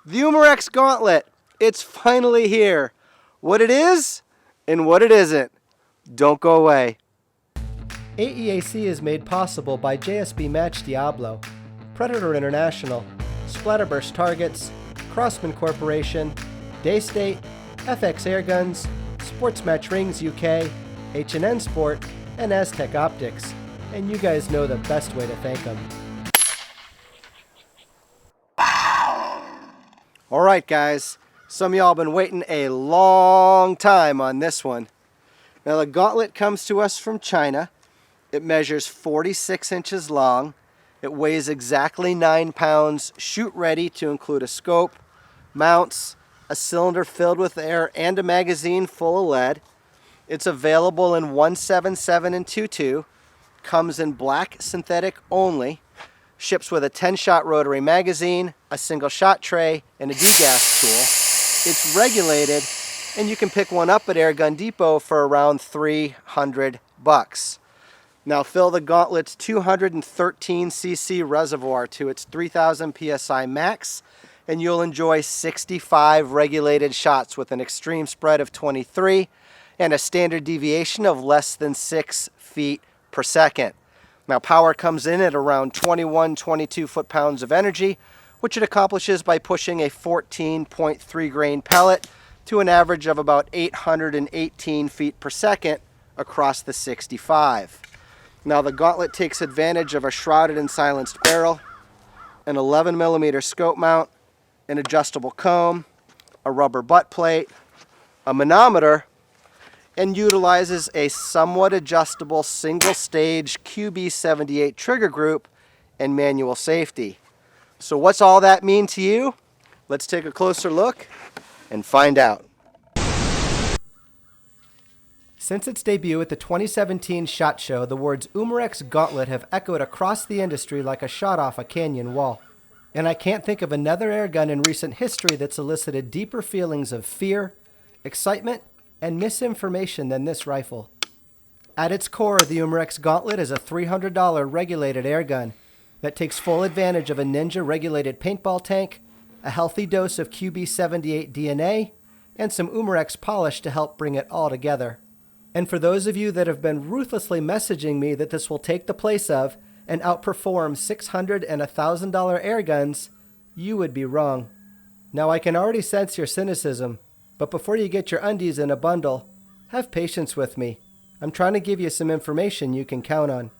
The Umarex Gauntlet. It's finally here. What it is and what it isn't. Don't go away. AEAC is made possible by JSB Match Diablo, Predator International, Splatterburst Targets, Crossman Corporation, Daystate, FX Airguns, Sports Match Rings UK, H&N Sport, and Aztec Optics. And you guys know the best way to thank them. Alright guys, some of y'all been waiting a long time on this one. Now the Gauntlet comes to us from China. It measures 46 inches long. It weighs exactly 9 pounds, shoot ready to include a scope, mounts, a cylinder filled with air, and a magazine full of lead. It's available in 177 and 22, comes in black synthetic only, ships with a 10-shot rotary magazine, a single shot tray, and a degas tool. It's regulated, and you can pick one up at Airgun Depot for around $300. Now fill the Gauntlet's 213cc reservoir to its 3000 psi max, and you'll enjoy 65 regulated shots with an extreme spread of 23 and a standard deviation of less than 6 feet per second. Now power comes in at around 22 foot-pounds of energy, which it accomplishes by pushing a 14.3 grain pellet to an average of about 818 feet per second across the 65. Now the Gauntlet takes advantage of a shrouded and silenced barrel, an 11mm scope mount, an adjustable comb, a rubber butt plate, a manometer, and utilizes a somewhat adjustable single-stage QB78 trigger group and manual safety. So what's all that mean to you? Let's take a closer look and find out. Since its debut at the 2017 SHOT Show, the words Umarex Gauntlet have echoed across the industry like a shot off a canyon wall. And I can't think of another airgun in recent history that's elicited deeper feelings of fear, excitement, and misinformation than this rifle. At its core, the Umarex Gauntlet is a $300 regulated airgun that takes full advantage of a Ninja regulated paintball tank, a healthy dose of QB78 DNA, and some Umarex polish to help bring it all together. And for those of you that have been ruthlessly messaging me that this will take the place of and outperform $600 and $1,000 airguns, you would be wrong. Now I can already sense your cynicism, but before you get your undies in a bundle, have patience with me. I'm trying to give you some information you can count on.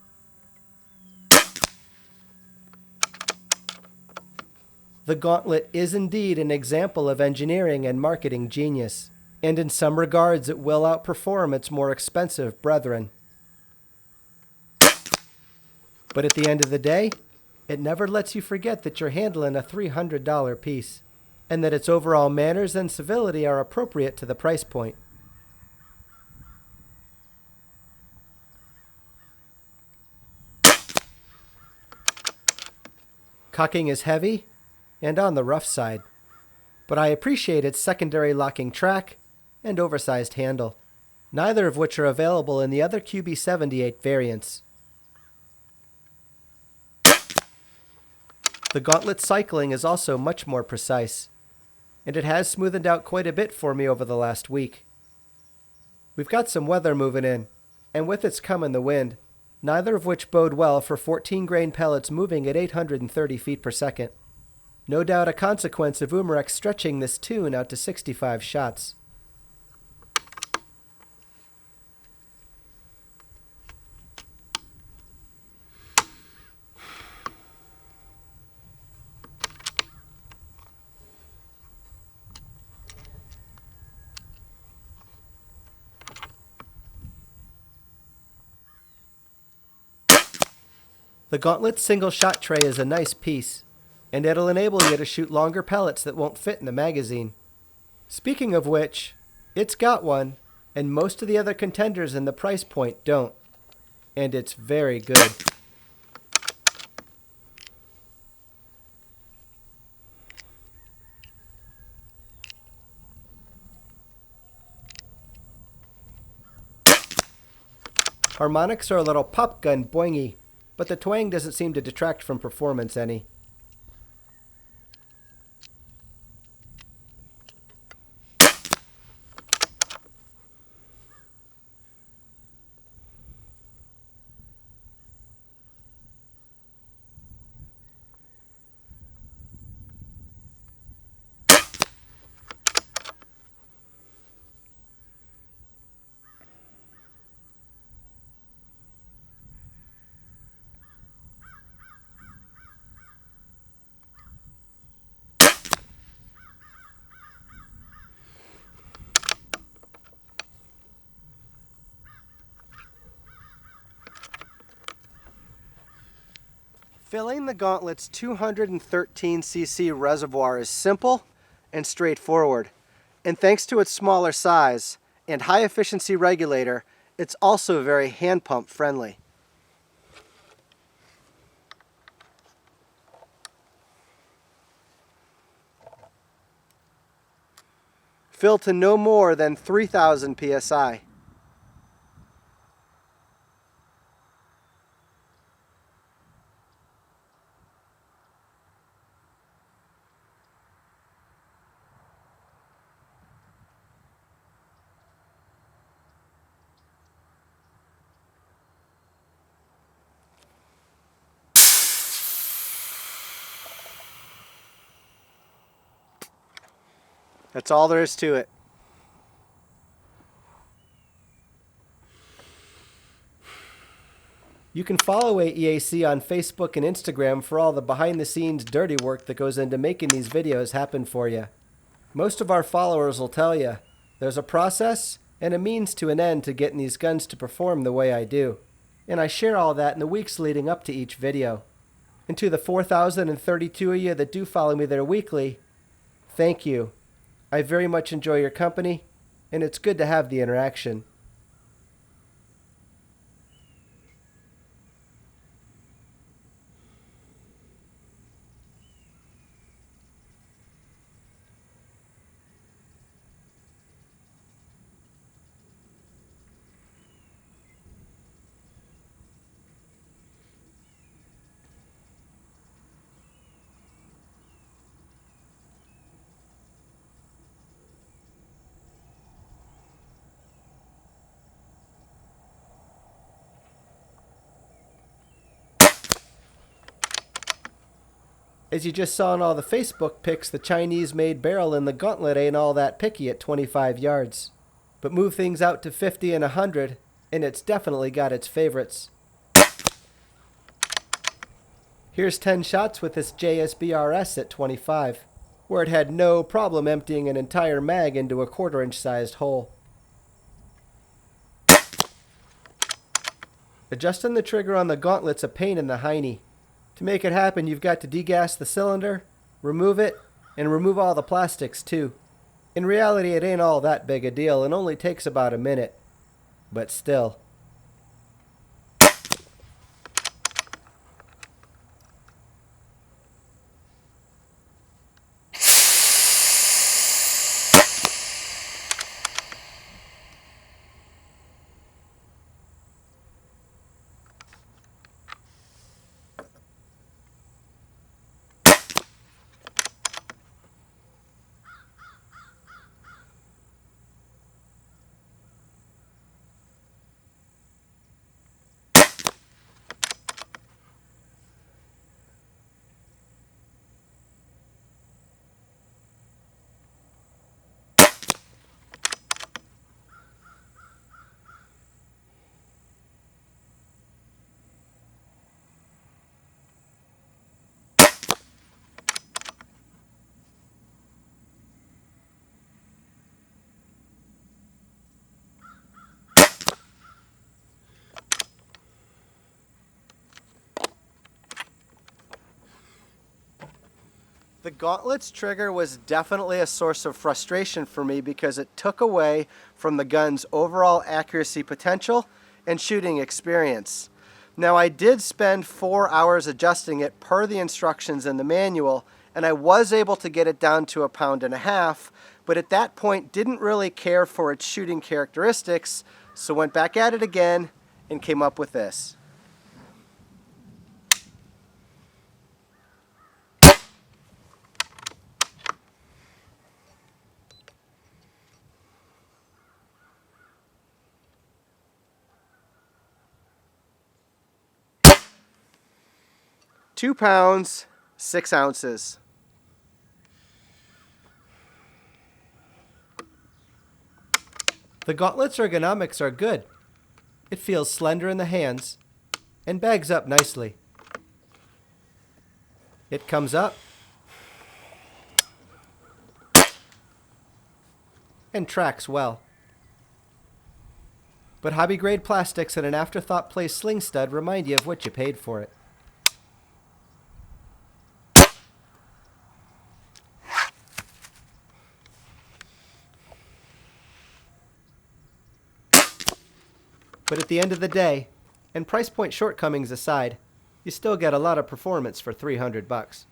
The Gauntlet is indeed an example of engineering and marketing genius, and in some regards it will outperform its more expensive brethren. But at the end of the day, it never lets you forget that you're handling a $300 piece, and that its overall manners and civility are appropriate to the price point. Cocking is heavy and on the rough side, but I appreciate its secondary locking track and oversized handle, neither of which are available in the other QB78 variants. The Gauntlet cycling is also much more precise, and it has smoothened out quite a bit for me over the last week. We've got some weather moving in, and with it's coming the wind, neither of which bode well for 14 grain pellets moving at 830 feet per second. No doubt a consequence of Umarex stretching this tune out to 65 shots. The Gauntlet's single shot tray is a nice piece, and it'll enable you to shoot longer pellets that won't fit in the magazine. Speaking of which, it's got one, and most of the other contenders in the price point don't. And it's very good. Harmonics are a little pop gun boingy, but the twang doesn't seem to detract from performance any. Filling the Gauntlet's 213cc reservoir is simple and straightforward. And thanks to its smaller size and high efficiency regulator, it's also very hand pump friendly. Fill to no more than 3,000 psi. That's all there is to it. You can follow AEAC on Facebook and Instagram for all the behind-the-scenes dirty work that goes into making these videos happen for you. Most of our followers will tell you there's a process and a means to an end to getting these guns to perform the way I do. And I share all that in the weeks leading up to each video. And to the 4,032 of you that do follow me there weekly, thank you. I very much enjoy your company, and it's good to have the interaction. As you just saw in all the Facebook pics, the Chinese-made barrel in the Gauntlet ain't all that picky at 25 yards. But move things out to 50 and 100, and it's definitely got its favorites. Here's 10 shots with this JSBRS at 25, where it had no problem emptying an entire mag into a 1/4-inch sized hole. Adjusting the trigger on the Gauntlet's a pain in the hiney. To make it happen, you've got to degas the cylinder, remove it, and remove all the plastics too. In reality, it ain't all that big a deal and only takes about a minute. But still. The Gauntlet's trigger was definitely a source of frustration for me because it took away from the gun's overall accuracy potential and shooting experience. Now, I did spend 4 hours adjusting it per the instructions in the manual, and I was able to get it down to 1.5 pounds, but at that point didn't really care for its shooting characteristics, so went back at it again and came up with this. £2, 6 ounces. The Gauntlet's ergonomics are good. It feels slender in the hands and bags up nicely. It comes up and tracks well. But hobby-grade plastics and an afterthought place sling stud remind you of what you paid for it. But at the end of the day, and price point shortcomings aside, you still get a lot of performance for $300.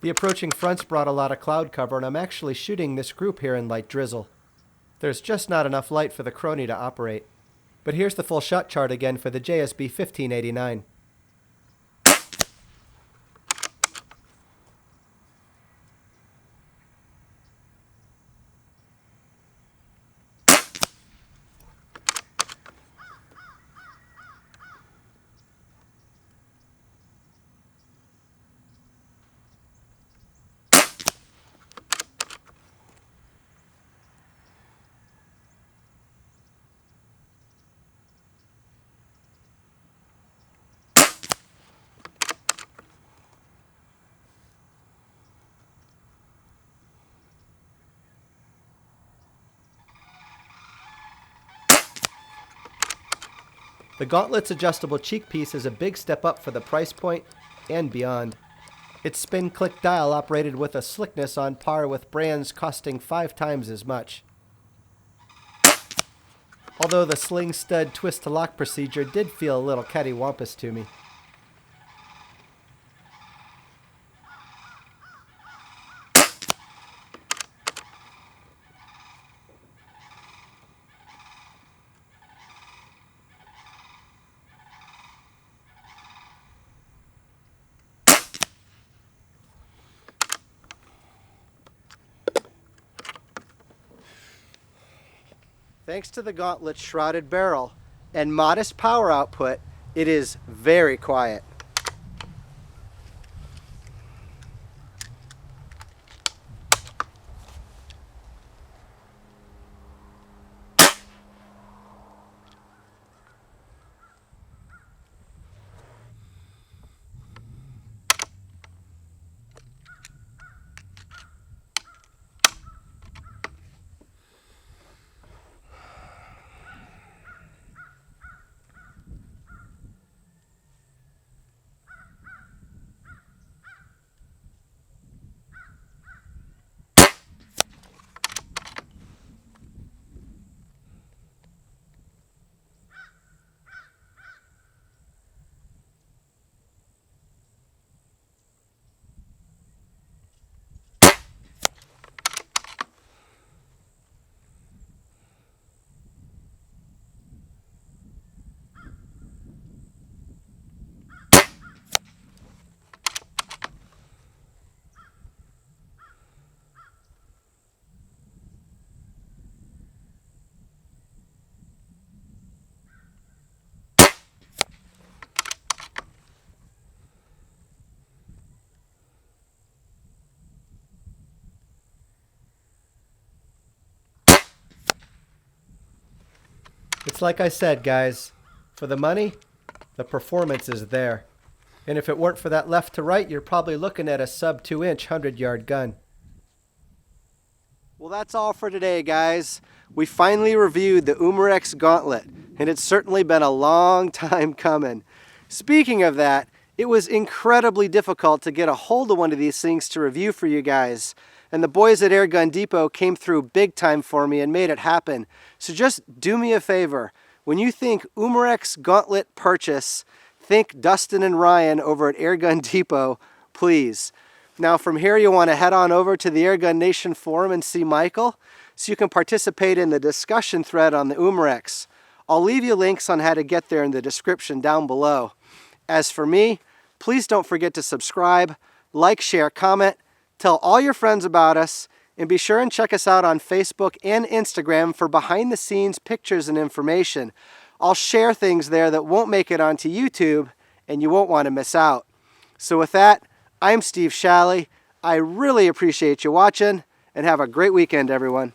The approaching fronts brought a lot of cloud cover, and I'm actually shooting this group here in light drizzle. There's just not enough light for the Crony to operate. But here's the full shot chart again for the JSB 1589. The Gauntlet's adjustable cheek piece is a big step up for the price point and beyond. Its spin-click dial operated with a slickness on par with brands costing 5 times as much. Although the sling stud twist-to-lock procedure did feel a little cattywampus to me. Thanks to the Gauntlet's shrouded barrel and modest power output, it is very quiet. It's like I said, guys, for the money, the performance is there. And if it weren't for that left to right, you're probably looking at a sub 2-inch 100-yard gun. Well, that's all for today, guys. We finally reviewed the Umarex Gauntlet, and it's certainly been a long time coming. Speaking of that, it was incredibly difficult to get a hold of one of these things to review for you guys. And the boys at Airgun Depot came through big time for me and made it happen. So just do me a favor. When you think Umarex Gauntlet purchase, think Dustin and Ryan over at Airgun Depot, please. Now from here you want to head on over to the Airgun Nation forum and see Michael so you can participate in the discussion thread on the Umarex. I'll leave you links on how to get there in the description down below. As for me, please don't forget to subscribe, like, share, comment, tell all your friends about us, and be sure and check us out on Facebook and Instagram for behind-the-scenes pictures and information. I'll share things there that won't make it onto YouTube, and you won't want to miss out. So with that, I'm Steve Shalley. I really appreciate you watching, and have a great weekend, everyone.